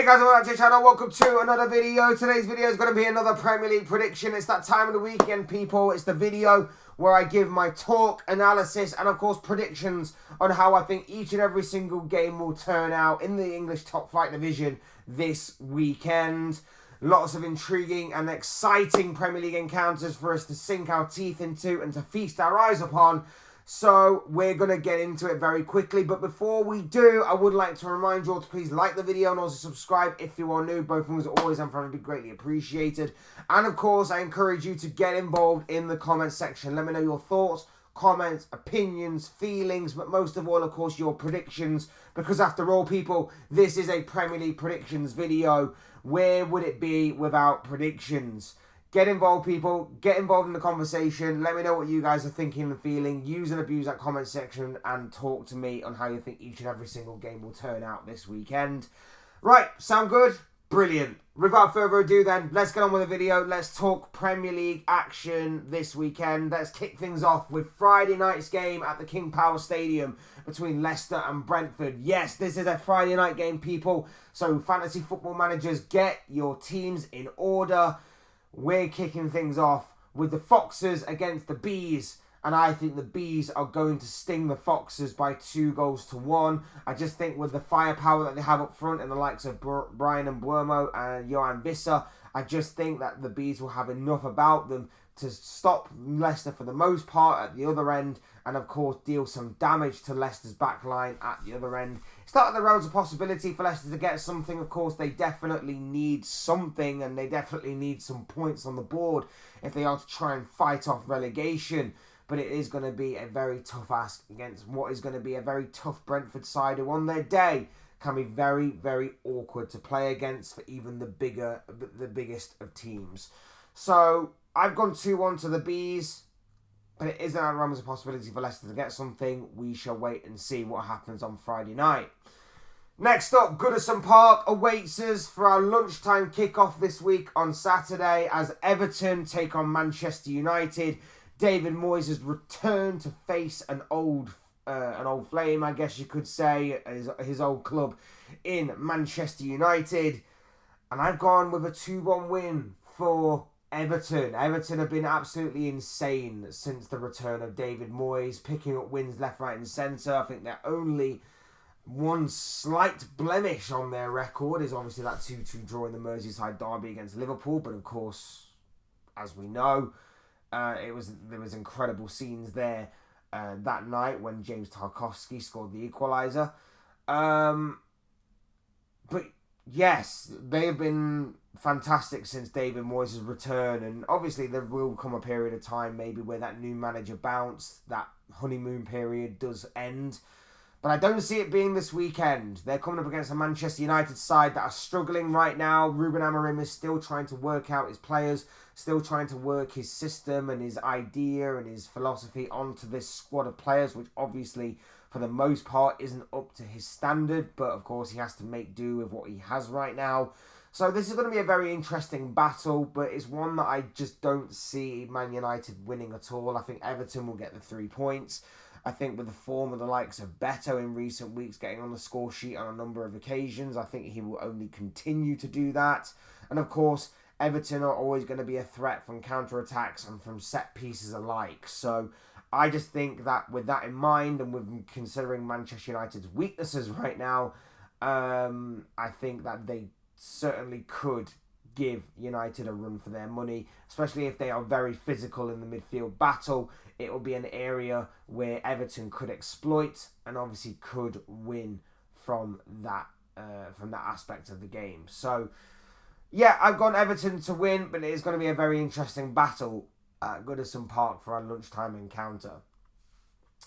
guys, welcome back to the channel. Welcome to another video. Today's video is going to be another Premier League prediction. It's that time of the weekend, people. It's the video where I give my talk, analysis, and of course predictions on how I think each and every single game will turn out in the English top flight division this weekend. Lots of intriguing and exciting Premier League encounters for us to sink our teeth into and to feast our eyes upon. So we're going to get into it very quickly. But before we do, I would like to remind you all to please like the video and also subscribe if you are new. Both of them, as always, and would be greatly appreciated. And of course, I encourage you to get involved in the comment section. Let me know your thoughts, comments, opinions, feelings, but most of all, of course, your predictions. Because after all, people, this is a Premier League predictions video. Where would it be without predictions? Get involved, people. Get involved in the conversation. Let me know what you guys are thinking and feeling. Use and abuse that comment section and talk to me on how you think each and every single game will turn out this weekend. Right, sound good? Brilliant. Without further ado then, let's get on with the video. Let's talk Premier League action this weekend. Let's kick things off with Friday night's game at the King Power Stadium between Leicester and Brentford. Yes, this is a Friday night game, people. So fantasy football managers, get your teams in order. We're kicking things off with the Foxes against the Bees. And I think the Bees are going to sting the Foxes by 2-1. I just think with the firepower that they have up front and the likes of Brian Mbeumo and Johan Visser, I just think that the Bees will have enough about them to stop Leicester for the most part at the other end, and of course deal some damage to Leicester's back line at the other end. It's not that the road's a possibility for Leicester to get something. Of course, they definitely need something, and they definitely need some points on the board if they are to try and fight off relegation. But it is going to be a very tough ask against what is going to be a very tough Brentford side who on their day can be very, very awkward to play against for even the biggest of teams. So I've gone 2-1 to the Bees, but it isn't out of the realm as a possibility for Leicester to get something. We shall wait and see what happens on Friday night. Next up, Goodison Park awaits us for our lunchtime kickoff this week on Saturday as Everton take on Manchester United. David Moyes has returned to face an old flame, I guess you could say, his old club in Manchester United. And I've gone with a 2-1 win for Everton. Everton have been absolutely insane since the return of David Moyes, picking up wins left, right and centre. I think they're only one slight blemish on their record is obviously that 2-2 draw in the Merseyside derby against Liverpool. But of course, as we know, there was incredible scenes there that night when James Tarkowski scored the equaliser. But yes, they have been fantastic since David Moyes' return, and obviously there will come a period of time maybe where that new manager bounce, that honeymoon period does end. But I don't see it being this weekend. They're coming up against a Manchester United side that are struggling right now. Ruben Amorim is still trying to work out his players, still trying to work his system and his idea and his philosophy onto this squad of players, which obviously, for the most part, isn't up to his standard. But, of course, he has to make do with what he has right now. So this is going to be a very interesting battle, but it's one that I just don't see Man United winning at all. I think Everton will get the 3 points. I think with the form of the likes of Beto in recent weeks getting on the score sheet on a number of occasions, I think he will only continue to do that. And of course, Everton are always going to be a threat from counter-attacks and from set pieces alike. So I just think that with that in mind, and with considering Manchester United's weaknesses right now, I think that they certainly could give United a run for their money, especially if they are very physical in the midfield battle. It will be an area where Everton could exploit and obviously could win from that aspect of the game. So yeah, I've gone Everton to win, but it is going to be a very interesting battle at Goodison Park for our lunchtime encounter.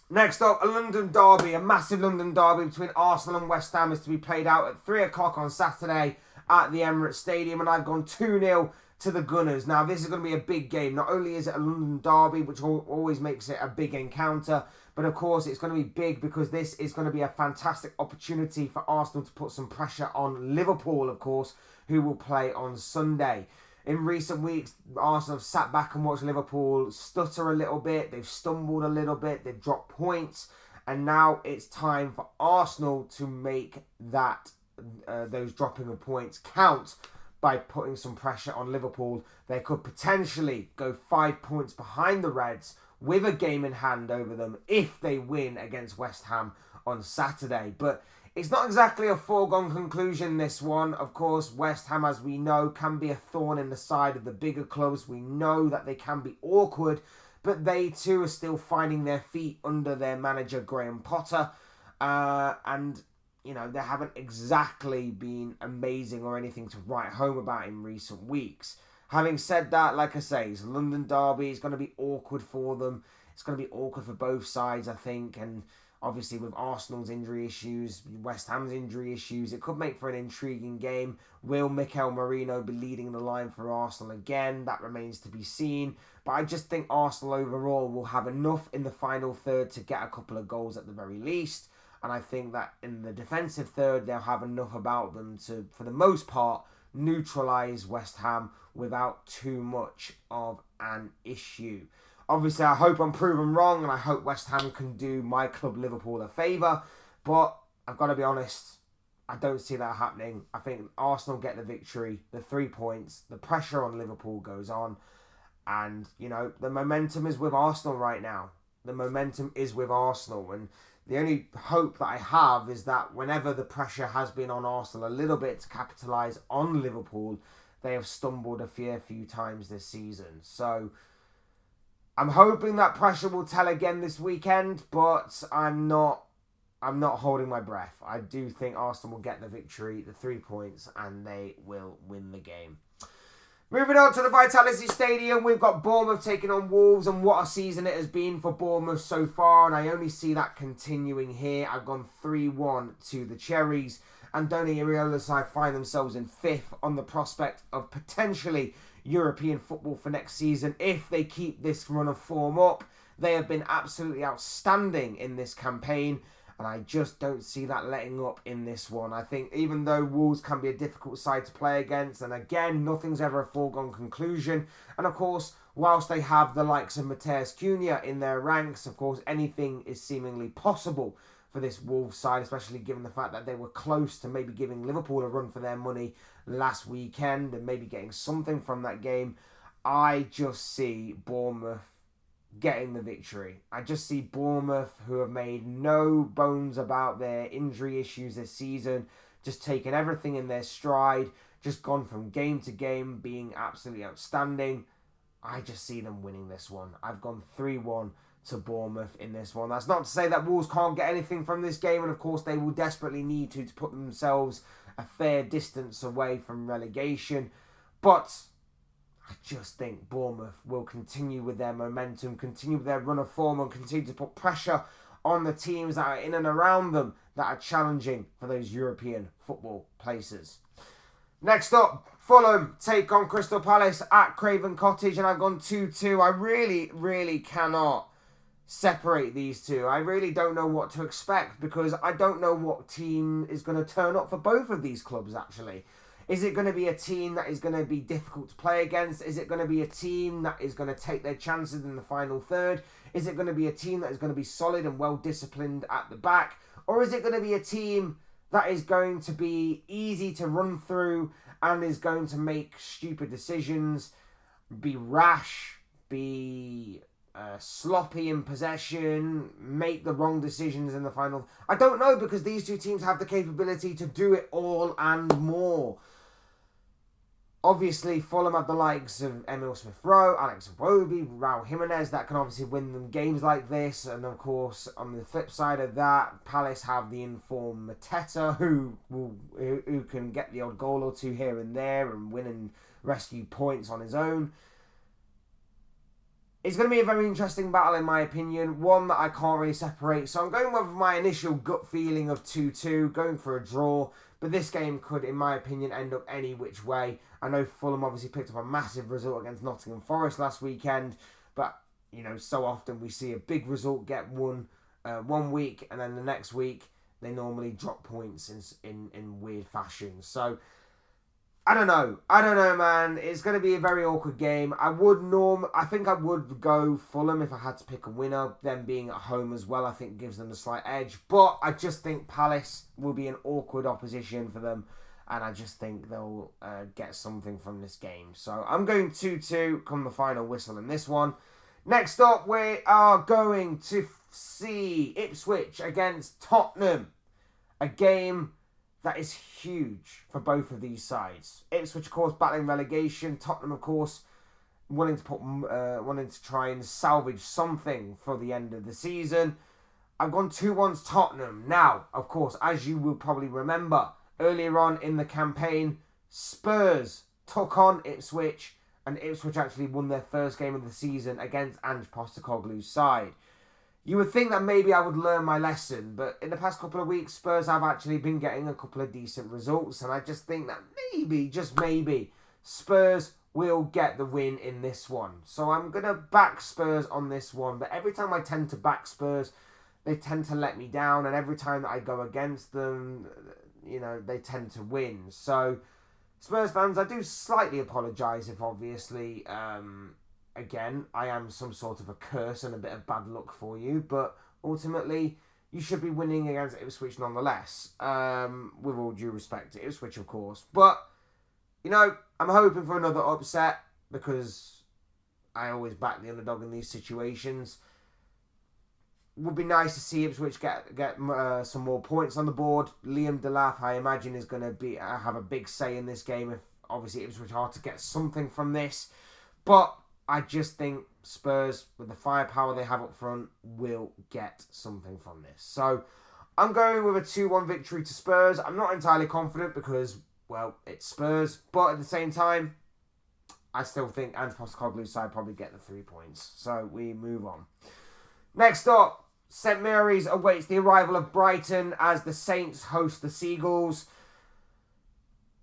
Next up, a London derby, a massive London derby between Arsenal and West Ham is to be played out at 3 o'clock on Saturday at the Emirates Stadium, and I've gone 2-0 to the Gunners. Now, this is going to be a big game. Not only is it a London derby, which always makes it a big encounter, but of course it's going to be big because this is going to be a fantastic opportunity for Arsenal to put some pressure on Liverpool, of course, who will play on Sunday. In recent weeks, Arsenal have sat back and watched Liverpool stutter a little bit. They've stumbled a little bit. They've dropped points. And now it's time for Arsenal to make that those dropping of points count by putting some pressure on Liverpool. They could potentially go 5 points behind the Reds with a game in hand over them if they win against West Ham on Saturday. But it's not exactly a foregone conclusion, this one. Of course, West Ham, as we know, can be a thorn in the side of the bigger clubs. We know that they can be awkward, but they too are still finding their feet under their manager, Graham Potter. And you know, they haven't exactly been amazing or anything to write home about in recent weeks. Having said that, like I say, it's a London derby. It's going to be awkward for them. It's going to be awkward for both sides, I think. And obviously with Arsenal's injury issues, West Ham's injury issues, it could make for an intriguing game. Will Mikel Merino be leading the line for Arsenal again? That remains to be seen. But I just think Arsenal overall will have enough in the final third to get a couple of goals at the very least. And I think that in the defensive third, they'll have enough about them to, for the most part, neutralise West Ham without too much of an issue. Obviously, I hope I'm proven wrong, and I hope West Ham can do my club Liverpool a favour. But I've got to be honest, I don't see that happening. I think Arsenal get the victory, the 3 points, the pressure on Liverpool goes on. And, you know, the momentum is with Arsenal right now. The momentum is with Arsenal, and the only hope that I have is that whenever the pressure has been on Arsenal a little bit to capitalise on Liverpool, they have stumbled a few times this season. So I'm hoping that pressure will tell again this weekend, but I'm not holding my breath. I do think Arsenal will get the victory, the 3 points, and they will win the game. Moving on to the Vitality Stadium, we've got Bournemouth taking on Wolves, and what a season it has been for Bournemouth so far, and I only see that continuing here. I've gone 3-1 to the Cherries, and Andoni Iraola's side find themselves in 5th on the prospect of potentially European football for next season if they keep this run of form up. They have been absolutely outstanding in this campaign, and I just don't see that letting up in this one. I think even though Wolves can be a difficult side to play against, and again, nothing's ever a foregone conclusion. And of course, whilst they have the likes of Mateus Cunha in their ranks, of course, anything is seemingly possible for this Wolves side, especially given the fact that they were close to maybe giving Liverpool a run for their money last weekend and maybe getting something from that game. I just see Bournemouth getting the victory. I just see Bournemouth, who have made no bones about their injury issues this season, just taken everything in their stride, just gone from game to game, being absolutely outstanding. I just see them winning this one. I've gone 3-1 to Bournemouth in this one. That's not to say that Wolves can't get anything from this game, and of course they will desperately need to put themselves a fair distance away from relegation, but I just think Bournemouth will continue with their momentum, continue with their run of form, and continue to put pressure on the teams that are in and around them that are challenging for those European football places. Next up, Fulham take on Crystal Palace at Craven Cottage, and I've gone 2-2. I really cannot separate these two. I really don't know what to expect because I don't know what team is going to turn up for both of these clubs, actually. Is it going to be a team that is going to be difficult to play against? Is it going to be a team that is going to take their chances in the final third? Is it going to be a team that is going to be solid and well disciplined at the back? Or is it going to be a team that is going to be easy to run through and is going to make stupid decisions, be rash, be sloppy in possession, make the wrong decisions in the final? I don't know, because these two teams have the capability to do it all and more. Obviously, Fulham have the likes of Emil Smith-Rowe, Alex Iwobi, Raul Jimenez that can obviously win them games like this. And of course, on the flip side of that, Palace have the informed Mateta who can get the odd goal or two here and there and win and rescue points on his own. It's going to be a very interesting battle in my opinion, one that I can't really separate. So I'm going with my initial gut feeling of 2-2, going for a draw. But this game could, in my opinion, end up any which way. I know Fulham obviously picked up a massive result against Nottingham Forest last weekend. But, you know, so often we see a big result get won 1 week, and then the next week they normally drop points in weird fashion. So I don't know. I don't know, man. It's going to be a very awkward game. I think I would go Fulham if I had to pick a winner. Them being at home as well, I think gives them a slight edge. But I just think Palace will be an awkward opposition for them. And I just think they'll get something from this game. So I'm going 2-2 come the final whistle in this one. Next up, we are going to see Ipswich against Tottenham. A game that is huge for both of these sides. Ipswich, of course, battling relegation. Tottenham, of course, wanting to try and salvage something for the end of the season. I've gone 2-1 Tottenham. Now, of course, as you will probably remember, earlier on in the campaign, Spurs took on Ipswich, and Ipswich actually won their first game of the season against Ange Postecoglou's side. You would think that maybe I would learn my lesson, but in the past couple of weeks, Spurs have actually been getting a couple of decent results, and I just think that maybe, just maybe, Spurs will get the win in this one. So I'm going to back Spurs on this one, but every time I tend to back Spurs, they tend to let me down, and every time that I go against them, they tend to win. So, Spurs fans, I do slightly apologise if obviously... Again, I am some sort of a curse and a bit of bad luck for you, but ultimately, you should be winning against Ipswich nonetheless, with all due respect to Ipswich, of course. But, I'm hoping for another upset, because I always back the underdog in these situations. Would be nice to see Ipswich get some more points on the board. Liam Delap, I imagine, is going to have a big say in this game, if obviously Ipswich are to get something from this. But I just think Spurs, with the firepower they have up front, will get something from this. So, I'm going with a 2-1 victory to Spurs. I'm not entirely confident because, well, it's Spurs. But at the same time, I still think Ange Postecoglou's side probably get the 3 points. So, we move on. Next up, St Mary's awaits the arrival of Brighton as the Saints host the Seagulls.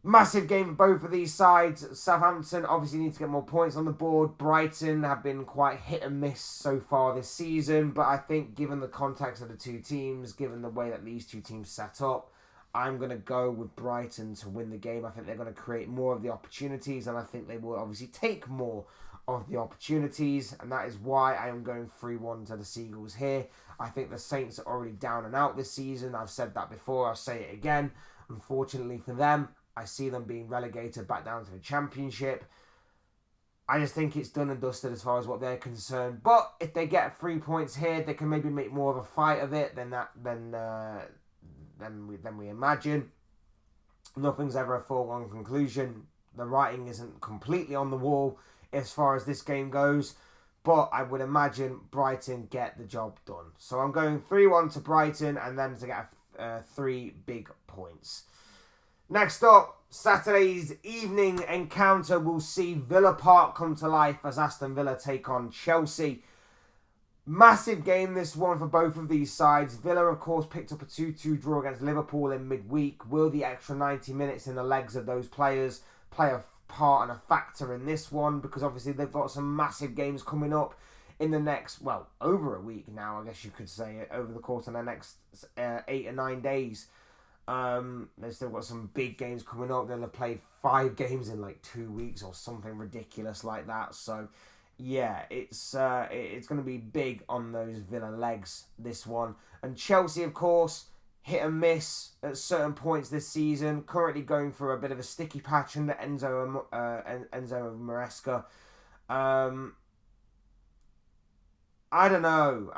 Massive game for both of these sides. Southampton obviously need to get more points on the board. Brighton have been quite hit and miss so far this season. But I think given the context of the two teams, given the way that these two teams set up, I'm going to go with Brighton to win the game. I think they're going to create more of the opportunities. And I think they will obviously take more of the opportunities. And that is why I am going 3-1 to the Seagulls here. I think the Saints are already down and out this season. I've said that before. I'll say it again. Unfortunately for them, I see them being relegated back down to the Championship. I just think it's done and dusted as far as what they're concerned. But if they get 3 points here, they can maybe make more of a fight of it than we imagine. Nothing's ever a foregone conclusion. The writing isn't completely on the wall as far as this game goes. But I would imagine Brighton get the job done. So I'm going 3-1 to Brighton and then to get 3 big points. Next up, Saturday's evening encounter will see Villa Park come to life as Aston Villa take on Chelsea. Massive game this one for both of these sides. Villa, of course, picked up a 2-2 draw against Liverpool in midweek. Will the extra 90 minutes in the legs of those players play a part and a factor in this one? Because obviously they've got some massive games coming up in the next, over a week now, I guess you could say, over the course of the next 8 or 9 days. They've still got some big games coming up. They'll have played 5 games in 2 weeks or something ridiculous like that. So, yeah, it's going to be big on those Villa legs, this one. And Chelsea, of course, hit and miss at certain points this season. Currently going through a bit of a sticky patch under Enzo Maresca. I don't know.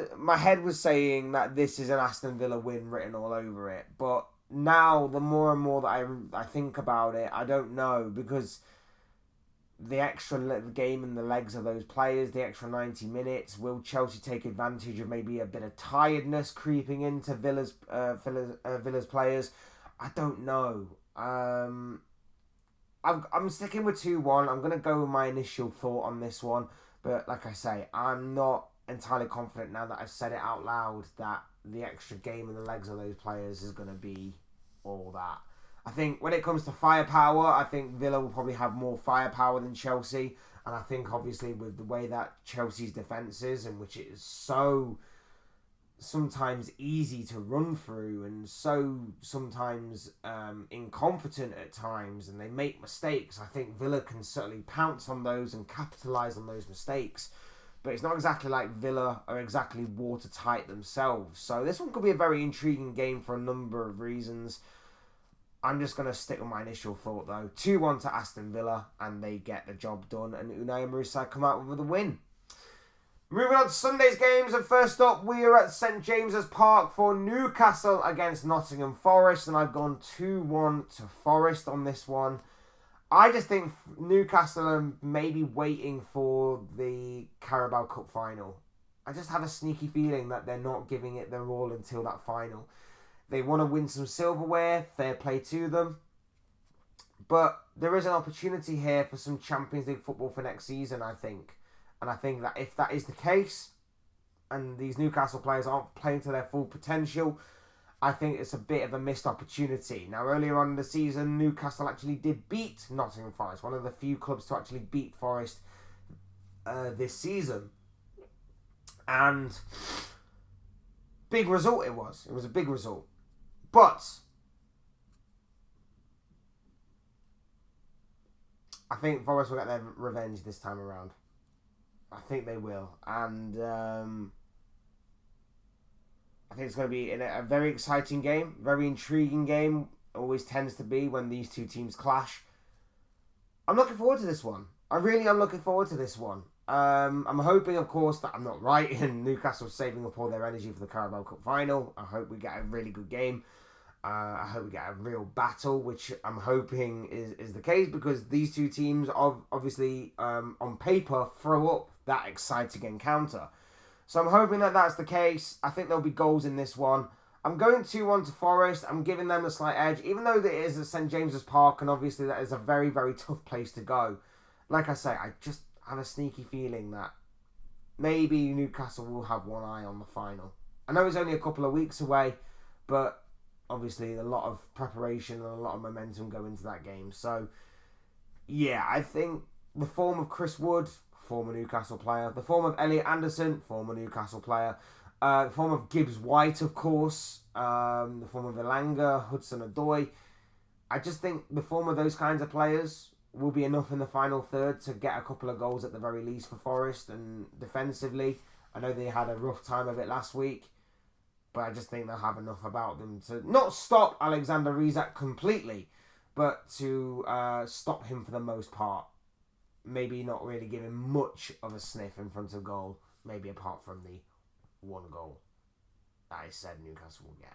My head was saying that this is an Aston Villa win written all over it, but now the more and more that I think about it, I don't know, because the extra game in the legs of those players, the extra 90 minutes, will Chelsea take advantage of maybe a bit of tiredness creeping into Villa's players? I don't know. I'm sticking with 2-1. I'm going to go with my initial thought on this one. But like I say, I'm not entirely confident now that I've said it out loud that the extra game in the legs of those players is going to be all that. I think when it comes to firepower, I think Villa will probably have more firepower than Chelsea. And I think obviously with the way that Chelsea's defence is, in which it is so sometimes easy to run through and so sometimes incompetent at times, and they make mistakes. I think Villa can certainly pounce on those and capitalise on those mistakes. But it's not exactly like Villa are exactly watertight themselves. So this one could be a very intriguing game for a number of reasons. I'm just going to stick with my initial thought though. 2-1 to Aston Villa, and they get the job done, and Unai Emery's side come out with a win. Moving on to Sunday's games, and first up we are at St James's Park for Newcastle against Nottingham Forest, and I've gone 2-1 to Forest on this one. I just think Newcastle are maybe waiting for the Carabao Cup final. I just have a sneaky feeling that they're not giving it their all until that final. They want to win some silverware, fair play to them. But there is an opportunity here for some Champions League football for next season, I think. And I think that if that is the case, and these Newcastle players aren't playing to their full potential, I think it's a bit of a missed opportunity. Now, earlier on in the season, Newcastle actually did beat Nottingham Forest, one of the few clubs to actually beat Forest this season. And big result it was. It was a big result. But I think Forest will get their revenge this time around. I think they will. And I think it's going to be a very exciting game, very intriguing game. Always tends to be when these two teams clash. I'm looking forward to this one. I really am looking forward to this one. I'm hoping, of course, that I'm not right and Newcastle's saving up all their energy for the Carabao Cup final. I hope we get a really good game. I hope we get a real battle, which I'm hoping is the case, because these two teams obviously on paper throw up that exciting encounter. So I'm hoping that that's the case. I think there'll be goals in this one. I'm going 2-1 to Forest. I'm giving them a slight edge, even though it is at St James's Park, and obviously that is a very, very tough place to go. Like I say, I just have a sneaky feeling that maybe Newcastle will have one eye on the final. I know it's only a couple of weeks away, but obviously a lot of preparation and a lot of momentum go into that game. So, yeah, I think the form of Chris Wood, former Newcastle player, the form of Elliot Anderson, former Newcastle player, the form of Gibbs White, of course, the form of Elanga, Hudson-Odoi. I just think the form of those kinds of players will be enough in the final third to get a couple of goals at the very least for Forest. And defensively, I know they had a rough time of it last week, but I just think they'll have enough about them to not stop Alexander Isak completely, but to stop him for the most part. Maybe not really give him much of a sniff in front of goal, maybe apart from the one goal that I said Newcastle will get.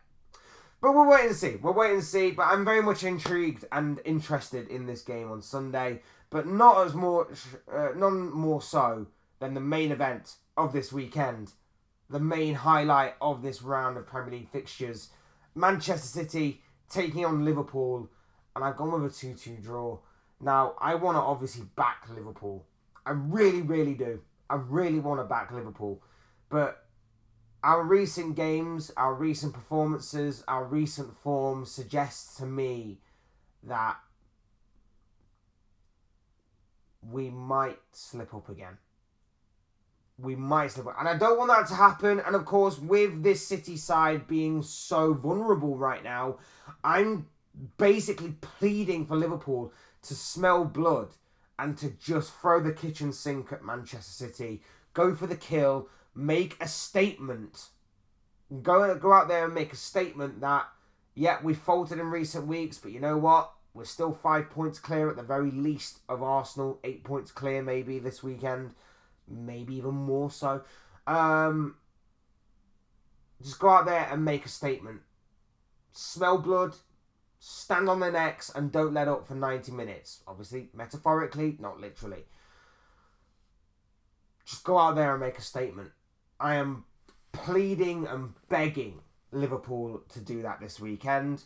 But we'll wait and see. We'll wait and see. But I'm very much intrigued and interested in this game on Sunday, but none more so than the main event of this weekend, the main highlight of this round of Premier League fixtures. Manchester City taking on Liverpool, and I've gone with a 2-2 draw. Now, I want to obviously back Liverpool. I really, really do. I really want to back Liverpool. But our recent games, our recent performances, our recent form suggests to me that we might slip up again. We might slip up. And I don't want that to happen. And of course, with this City side being so vulnerable right now, I'm basically pleading for Liverpool to smell blood and to just throw the kitchen sink at Manchester City. Go for the kill. Make a statement. Go out there and make a statement that, yeah, we've faltered in recent weeks, but you know what? We're still 5 points clear at the very least of Arsenal. 8 points clear maybe this weekend. Maybe even more so. Just go out there and make a statement. Smell blood. Stand on their necks and don't let up for 90 minutes. Obviously, metaphorically, not literally. Just go out there and make a statement. I am pleading and begging Liverpool to do that this weekend.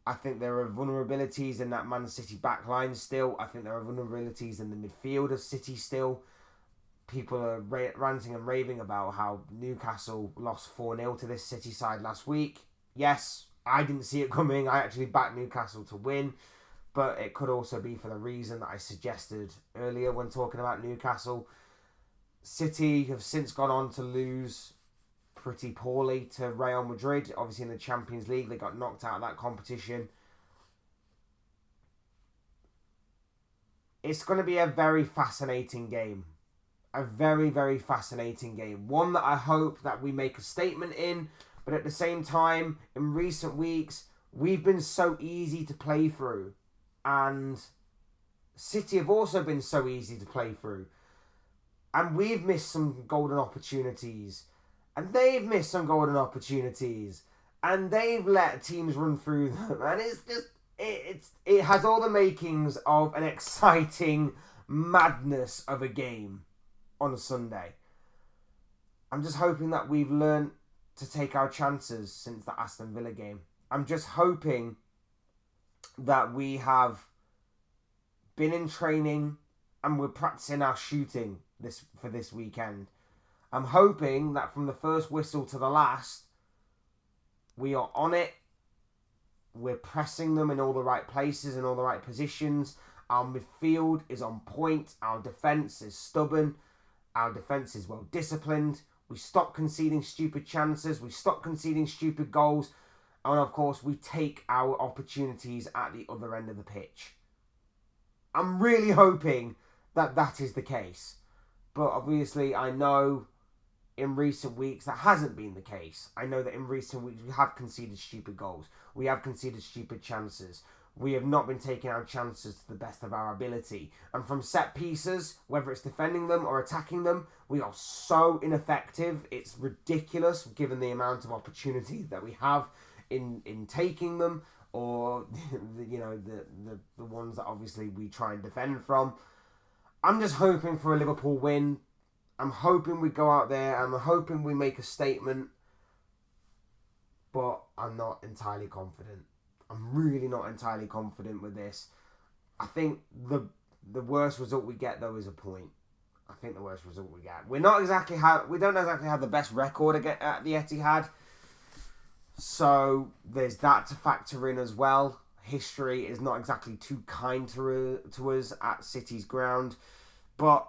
I think there are vulnerabilities in that Man City backline still. I think there are vulnerabilities in the midfield of City still. People are ranting and raving about how Newcastle lost 4-0 to this City side last week. Yes, I didn't see it coming. I actually backed Newcastle to win. But it could also be for the reason that I suggested earlier when talking about Newcastle. City have since gone on to lose pretty poorly to Real Madrid. Obviously in the Champions League, they got knocked out of that competition. It's going to be a very fascinating game. A very, very fascinating game. One that I hope that we make a statement in, but at the same time, in recent weeks, we've been so easy to play through. And City have also been so easy to play through. And we've missed some golden opportunities. And they've missed some golden opportunities. And they've let teams run through them. And it's just, it has all the makings of an exciting madness of a game on a Sunday. I'm just hoping that we've learned to take our chances since the Aston Villa game. I'm just hoping that we have been in training and we're practicing our shooting for this weekend. I'm hoping that from the first whistle to the last, we are on it. We're pressing them in all the right places and all the right positions. Our midfield is on point. Our defence is stubborn. Our defence is well disciplined. We stop conceding stupid chances. We stop conceding stupid goals. And of course, we take our opportunities at the other end of the pitch. I'm really hoping that that is the case. But obviously, I know in recent weeks that hasn't been the case. I know that in recent weeks we have conceded stupid goals. We have conceded stupid chances. We have not been taking our chances to the best of our ability. And from set pieces, whether it's defending them or attacking them, we are so ineffective. It's ridiculous given the amount of opportunity that we have in taking them, or the ones that obviously we try and defend from. I'm just hoping for a Liverpool win. I'm hoping we go out there. I'm hoping we make a statement. But I'm not entirely confident. I'm really not entirely confident with this. I think the worst result we get, though, is a point. I think the worst result we get. We don't exactly have the best record at the Etihad. So there's that to factor in as well. History is not exactly too kind to us at City's ground. But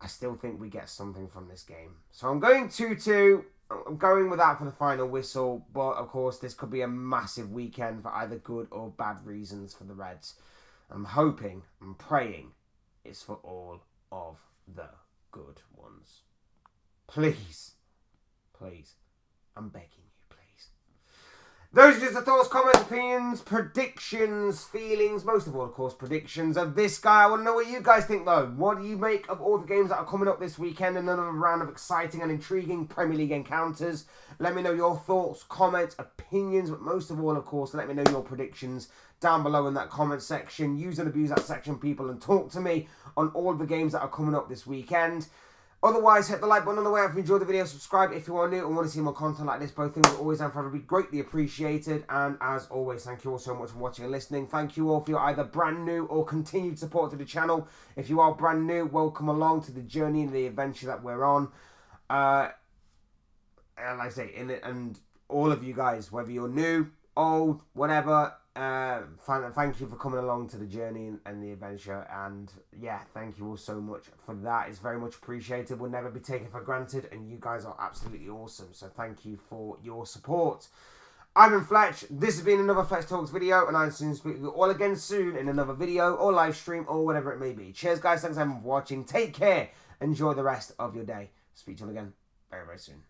I still think we get something from this game. So I'm going 2-2. I'm going with that for the final whistle. But, of course, this could be a massive weekend for either good or bad reasons for the Reds. I'm hoping, I'm praying, it's for all of the good ones. Please. Please. I'm begging you. Those are just the thoughts, comments, opinions, predictions, feelings, most of all, of course, predictions of this guy. I want to know what you guys think, though. What do you make of all the games that are coming up this weekend? Another round of exciting and intriguing Premier League encounters. Let me know your thoughts, comments, opinions, but most of all, of course, let me know your predictions down below in that comment section. Use and abuse that section, people, and talk to me on all the games that are coming up this weekend. Otherwise, hit the like button on the way. If you enjoyed the video, subscribe if you are new and want to see more content like this. Both things are always and forever be greatly appreciated. And as always, thank you all so much for watching and listening. Thank you all for your either brand new or continued support to the channel. If you are brand new, welcome along to the journey and the adventure that we're on. And like I say, and all of you guys, whether you're new, old, whatever, thank you for coming along to the journey and the adventure. And yeah, thank you all so much for that. It's very much appreciated. We'll never be taken for granted, and you guys are absolutely awesome. So thank you for your support. I've been Fletch. This has been another Fletch Talks video, and I'll soon speak to you all again soon in another video or live stream or whatever it may be. Cheers, guys. Thanks everyone for watching. Take care. Enjoy the rest of your day. Speak to you all again very, very soon.